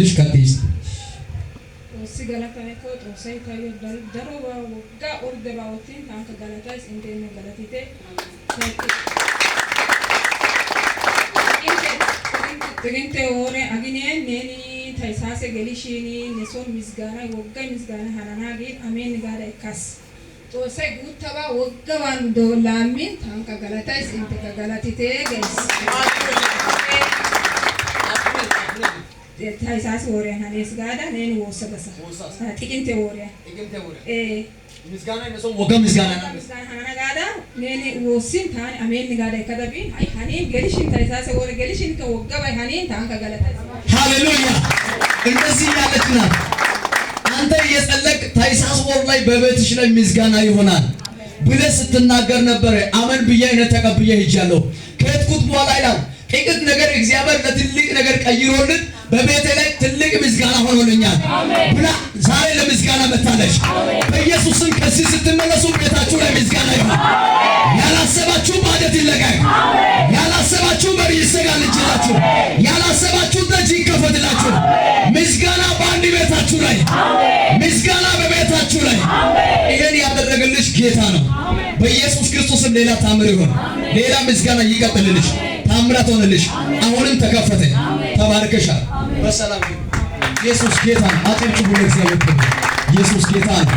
ይሁንልሽ። ከጥይስ ሲገለታኔ ኮቶ ሰይታዮ ደሮባ ወጋ ኦርደባውቲን ታንከ ገለታስ እንዴነ ገለቲቴ ትግንቴ ወሬ አግኔ ነኒ ታይሳሴ ገሊሽኒ ነሶን ምስጋና ወጋ ምስጋና ሀናናጊ አሜን ጋር ካስ ጦሰይ ጉተባ ወጋዋን ዶላሚን ታንከ ገለታስ እንዴነ ገለቲቴ ገይስ ታይሳስ ወሬ ሀኔስ ጋዳ ነኒ ወሰበሳ ትግንቴ ወሬ ምስጋና ነሶን ወጋ ምስጋና ሀናና ጋዳ ነኒ ወሲን ታን አሜን ጋር ከደቢ አይ ሀኔን ገሊሽን ታይሳስ ወሬ ገሊሽን ከወጋባይ ሀኔን ታንከ ገለታስ ሃሌሉያ። እንደዚህ ያለችና አንተ የጸለቅ ታይሳስ ወር ላይ በቤትሽ ላይ ምስጋና ይሆናል ብለህ ስትናገር ነበር። አመን ብዬ ነው ተቀብዬ ሄጃለሁ። ከትኩት በኋላ ይላል ጥቂት ነገር እግዚአብሔር ለትልቅ ነገር ቀይሮልን በቤቴ ላይ ትልቅ ምስጋና ሆኖልኛል ብላ ዛሬ ለምስጋና መጣለች። በኢየሱስም ከዚህ ስትመለሱ ቤታችሁ ላይ ምስጋና ይሆናል። ያላሰባችሁ ባደት ይለቀቅ። ያላሰባችሁ በር ይዘጋልላችሁ። ያላሰባችሁ ደጅ ይከፈትላችሁ። ምስጋና በአንድ ቤታችሁ ላይ፣ ምስጋና በቤታችሁ ላይ። ይሄን ያደረገልሽ ጌታ ነው። በኢየሱስ ክርስቶስም ሌላ ታምር ይሆን፣ ሌላ ምስጋና ይቀጥልልሽ፣ ታምራት ሆነልሽ። አሁንም ተከፈተ። ተባርከሻል። በሰላም ኢየሱስ ጌታ ነው። አጥብቁ ለእግዚአብሔር። ኢየሱስ ጌታ ነው።